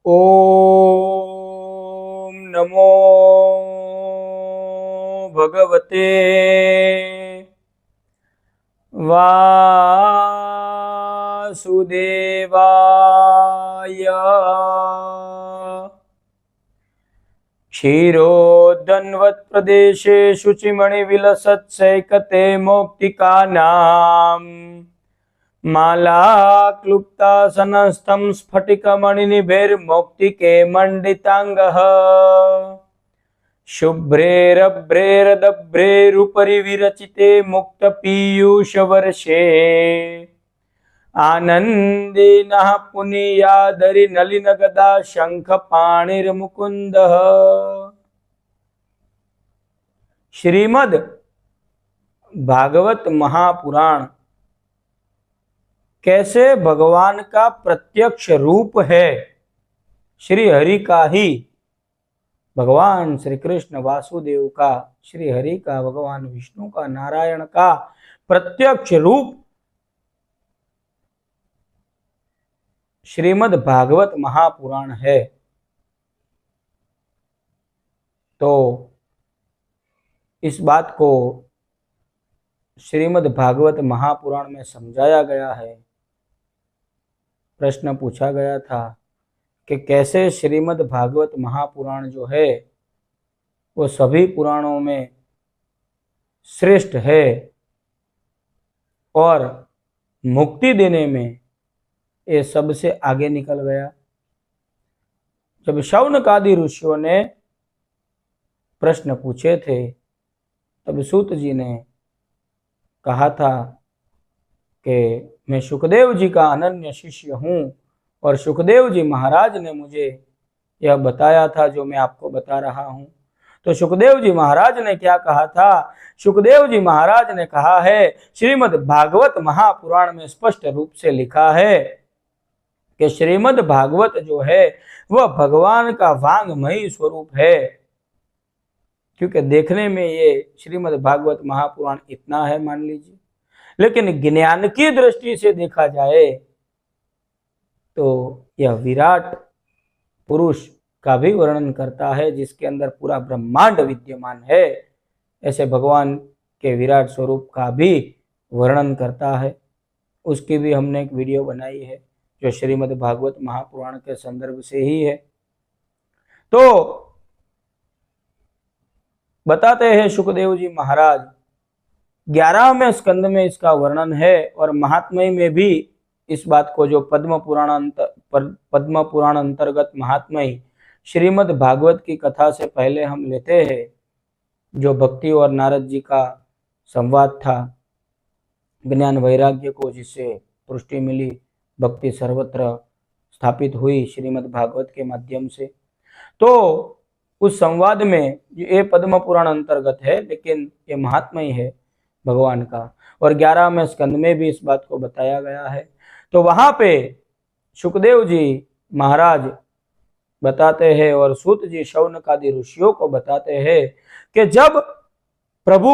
ओम नमो भगवते वासुदेवाय। क्षीरोदन्वत् प्रदेशे शुचिमणिविलसत्सैकते मौक्तिकानाम् माला क्लुप्तासनस्थं स्फटिकमणिनिभैर्मौक्तिके मण्डिताङ्गः शुभ्रेरभ्रेरदभ्रेरुपरि विरचिते मुक्तपीयूषवर्षे आनन्देनः पुनीयादरिनलिनगदा शङ्खपाणिर्मुकुन्दः। श्रीमद् भागवत महापुराण कैसे भगवान का प्रत्यक्ष रूप है, श्री हरि का ही, भगवान श्री कृष्ण वासुदेव का, श्री हरि का, भगवान विष्णु का, नारायण का प्रत्यक्ष रूप श्रीमद् भागवत महापुराण है। तो इस बात को श्रीमद् भागवत महापुराण में समझाया गया है। प्रश्न पूछा गया था कि कैसे श्रीमद् भागवत महापुराण जो है वो सभी पुराणों में श्रेष्ठ है और मुक्ति देने में ये सबसे आगे निकल गया। जब शौनकादि ऋषियों ने प्रश्न पूछे थे तब सूत जी ने कहा था कि मैं सुखदेव जी का अनन्य शिष्य हूँ और सुखदेव जी महाराज ने मुझे यह बताया था जो मैं आपको बता रहा हूँ। तो सुखदेव जी महाराज ने क्या कहा था? सुखदेव जी महाराज ने कहा है, श्रीमद् भागवत महापुराण में स्पष्ट रूप से लिखा है कि श्रीमद् भागवत जो है वह भगवान का वांगमयी स्वरूप है। क्योंकि देखने में ये श्रीमद् भागवत महापुराण इतना है मान लीजिए, लेकिन ज्ञान की दृष्टि से देखा जाए तो यह विराट पुरुष का भी वर्णन करता है जिसके अंदर पूरा ब्रह्मांड विद्यमान है। ऐसे भगवान के विराट स्वरूप का भी वर्णन करता है। उसकी भी हमने एक वीडियो बनाई है जो श्रीमद् भागवत महापुराण के संदर्भ से ही है। तो बताते हैं सुखदेव जी महाराज 11वें स्कंद में इसका वर्णन है और महात्म्य में भी इस बात को, जो पद्म पुराण अंतर्गत महात्म्य श्रीमद् भागवत की कथा से पहले हम लेते हैं, जो भक्ति और नारद जी का संवाद था, ज्ञान वैराग्य को जिससे पुष्टि मिली, भक्ति सर्वत्र स्थापित हुई श्रीमद् भागवत के माध्यम से। तो उस संवाद में ये पद्म पुराण अंतर्गत है लेकिन ये महात्म्य है भगवान का, और 11वें स्कंद में भी इस बात को बताया गया है। तो वहां पे सुखदेव जी महाराज बताते हैं और सूत जी शौनकादि ऋषियों को बताते हैं कि जब प्रभु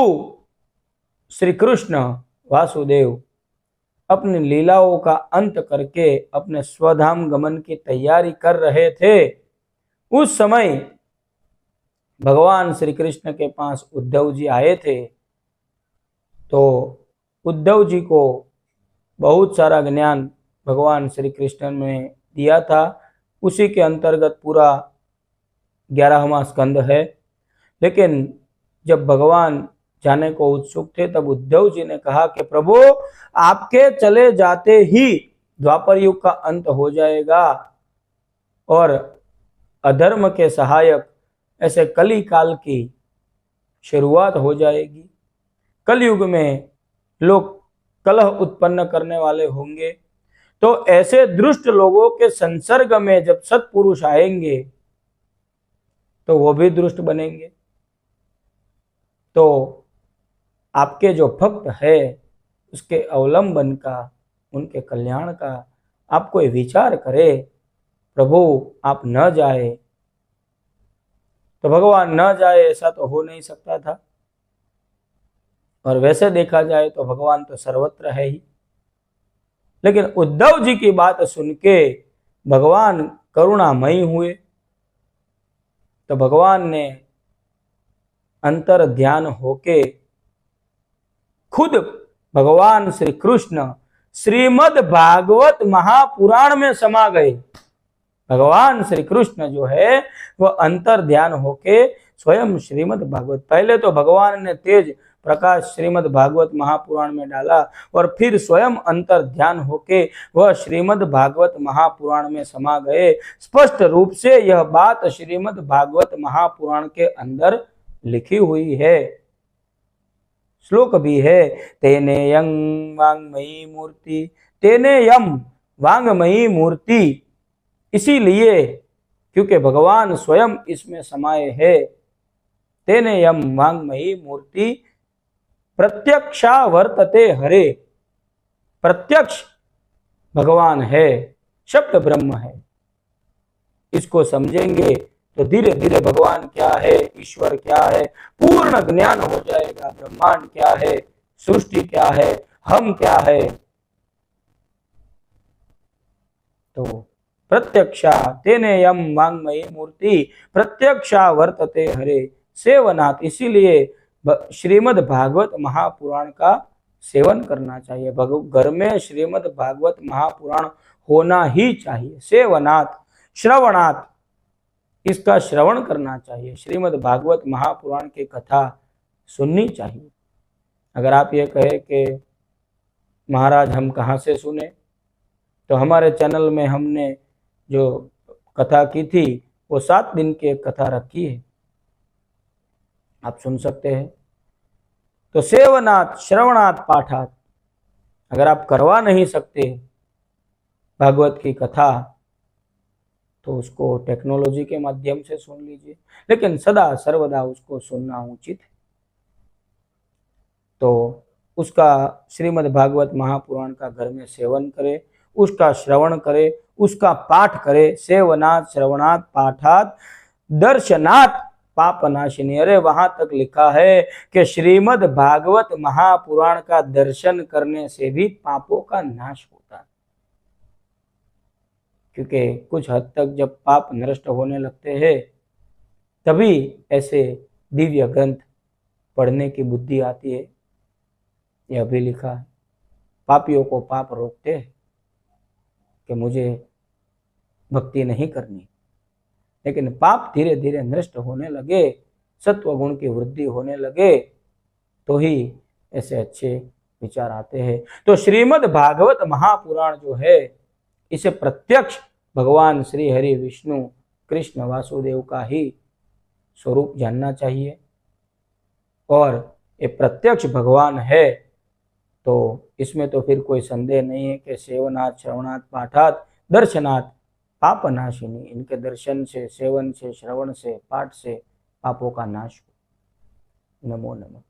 श्री कृष्ण वासुदेव अपनी लीलाओं का अंत करके अपने स्वधाम गमन की तैयारी कर रहे थे, उस समय भगवान श्री कृष्ण के पास उद्धव जी आए थे। तो उद्धव जी को बहुत सारा ज्ञान भगवान श्री कृष्ण ने दिया था, उसी के अंतर्गत पूरा 11वां स्कंद है। लेकिन जब भगवान जाने को उत्सुक थे तब उद्धव जी ने कहा कि प्रभु आपके चले जाते ही द्वापर युग का अंत हो जाएगा और अधर्म के सहायक ऐसे कली काल की शुरुआत हो जाएगी। कलयुग में लोग कलह उत्पन्न करने वाले होंगे, तो ऐसे दुष्ट लोगों के संसर्ग में जब सत्पुरुष आएंगे तो वो भी दुष्ट बनेंगे। तो आपके जो भक्त है उसके अवलंबन का, उनके कल्याण का आप कोई विचार करे, प्रभु आप न जाए। तो भगवान न जाए ऐसा तो हो नहीं सकता था, और वैसे देखा जाए तो भगवान तो सर्वत्र है ही। लेकिन उद्धव जी की बात सुन के भगवान करुणामयी हुए। तो भगवान ने अंतर ध्यान होके खुद भगवान श्री कृष्ण श्रीमद् भागवत महापुराण में समा गए। भगवान श्री कृष्ण जो है वह अंतर ध्यान होके स्वयं श्रीमद् भागवत, पहले तो भगवान ने तेज प्रकाश श्रीमद् भागवत महापुराण में डाला और फिर स्वयं अंतर ध्यान होके वह श्रीमद् भागवत महापुराण में समा गए। स्पष्ट रूप से यह बात श्रीमद् भागवत महापुराण के अंदर लिखी हुई है। श्लोक भी है, तेने यं वांगमयी मूर्ति, तेने यम वांगमयी मूर्ति, इसीलिए क्योंकि भगवान स्वयं इसमें समाये है। तेने यम वांगमयी मूर्ति प्रत्यक्षा वर्तते हरे, प्रत्यक्ष भगवान है, शब्द ब्रह्म है। इसको समझेंगे तो धीरे धीरे भगवान क्या है, ईश्वर क्या है, पूर्ण ज्ञान हो जाएगा। ब्रह्मांड क्या है, सृष्टि क्या है, हम क्या है। तो प्रत्यक्षा तेने यम वांगमयी मूर्ति प्रत्यक्षा वर्तते हरे सेवनात्, इसीलिए श्रीमद् भागवत महापुराण का सेवन करना चाहिए। घर में श्रीमद् भागवत महापुराण होना ही चाहिए। सेवनात्, श्रवणात्, इसका श्रवण करना चाहिए। श्रीमद् भागवत महापुराण की कथा सुननी चाहिए। अगर आप ये कहे कि महाराज हम कहाँ से सुने, तो हमारे चैनल में हमने जो कथा की थी वो 7 दिन की एक कथा रखी है, आप सुन सकते हैं। तो सेवनात्, श्रवणात्, पाठात्, अगर आप करवा नहीं सकते भागवत की कथा तो उसको टेक्नोलॉजी के माध्यम से सुन लीजिए, लेकिन सदा सर्वदा उसको सुनना उचित है। तो उसका श्रीमद् भागवत महापुराण का घर में सेवन करे, उसका श्रवण करे, उसका पाठ करे। सेवनात्, श्रवणात्, पाठात्, दर्शनात् पापनाशिनी। अरे वहां तक लिखा है कि श्रीमद् भागवत महापुराण का दर्शन करने से भी पापों का नाश होता है। क्योंकि कुछ हद तक जब पाप नष्ट होने लगते हैं तभी ऐसे दिव्य ग्रंथ पढ़ने की बुद्धि आती है। यह भी लिखा है, पापियों को पाप रोकते हैं कि मुझे भक्ति नहीं करनी, लेकिन पाप धीरे धीरे नष्ट होने लगे, सत्व गुण की वृद्धि होने लगे तो ही ऐसे अच्छे विचार आते हैं। तो श्रीमद् भागवत महापुराण जो है इसे प्रत्यक्ष भगवान श्री हरि विष्णु कृष्ण वासुदेव का ही स्वरूप जानना चाहिए। और ये प्रत्यक्ष भगवान है तो इसमें तो फिर कोई संदेह नहीं है कि सेवनात्, श्रवणात्, पाठात्, दर्शनात् पापनाशिनी, इनके दर्शन से, सेवन से, श्रवण से, पाठ से पापों का नाश हो। नमो नमः।